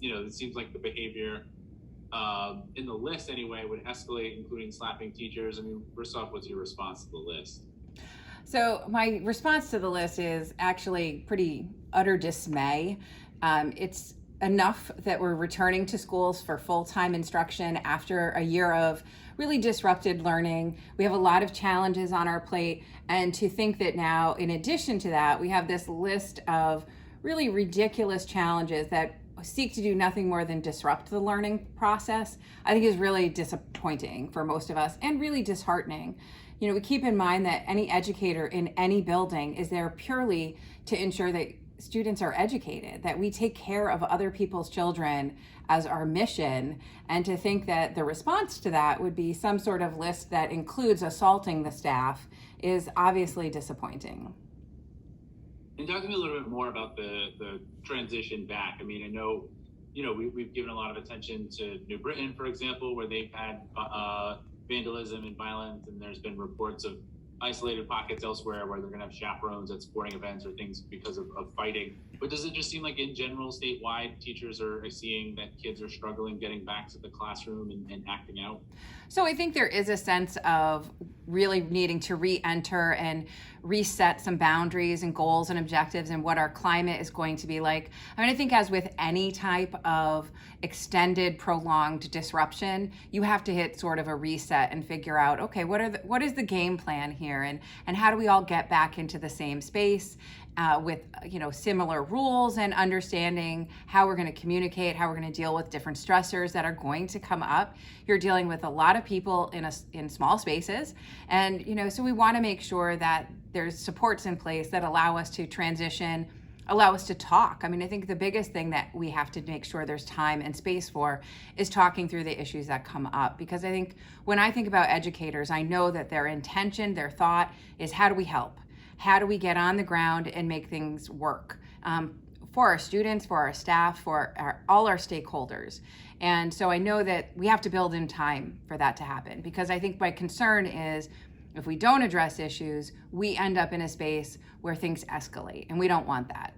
it seems like the behavior in the list anyway would escalate, including slapping teachers. I mean, first off, what's your response to the list? So my response to the list is actually pretty utter dismay. It's enough that we're returning to schools for full-time instruction after a year of really disrupted learning. We have a lot of challenges on our plate, and to think that now, in addition to that, we have this list of really ridiculous challenges that seek to do nothing more than disrupt the learning process, I think is really disappointing for most of us and really disheartening. We keep in mind that any educator in any building is there purely to ensure that students are educated, that we take care of other people's children as our mission, and to think that the response to that would be some sort of list that includes assaulting the staff is obviously disappointing. And talk to me a little bit more about the transition back. I mean, I know, we've given a lot of attention to New Britain, for example, where they've had vandalism and violence, and there's been reports of isolated pockets elsewhere where they're going to have chaperones at sporting events or things because of fighting. But does it just seem like in general, statewide, teachers are seeing that kids are struggling getting back to the classroom and acting out? So I think there is a sense of really needing to re-enter and reset some boundaries and goals and objectives and what our climate is going to be like. I mean, I think as with any type of extended, prolonged disruption, you have to hit sort of a reset and figure out, okay, what is the game plan here, and how do we all get back into the same space with similar rules, and understanding how we're going to communicate, how we're going to deal with different stressors that are going to come up. You're dealing with a lot of people in small spaces, and so we want to make sure that there's supports in place that allow us to transition, allow us to talk. I mean, I think the biggest thing that we have to make sure there's time and space for is talking through the issues that come up. Because I think when I think about educators, I know that their intention, their thought is, how do we help? How do we get on the ground and make things work for our students, for our staff, for all our stakeholders? And so I know that we have to build in time for that to happen, because I think my concern is if we don't address issues, we end up in a space where things escalate, and we don't want that.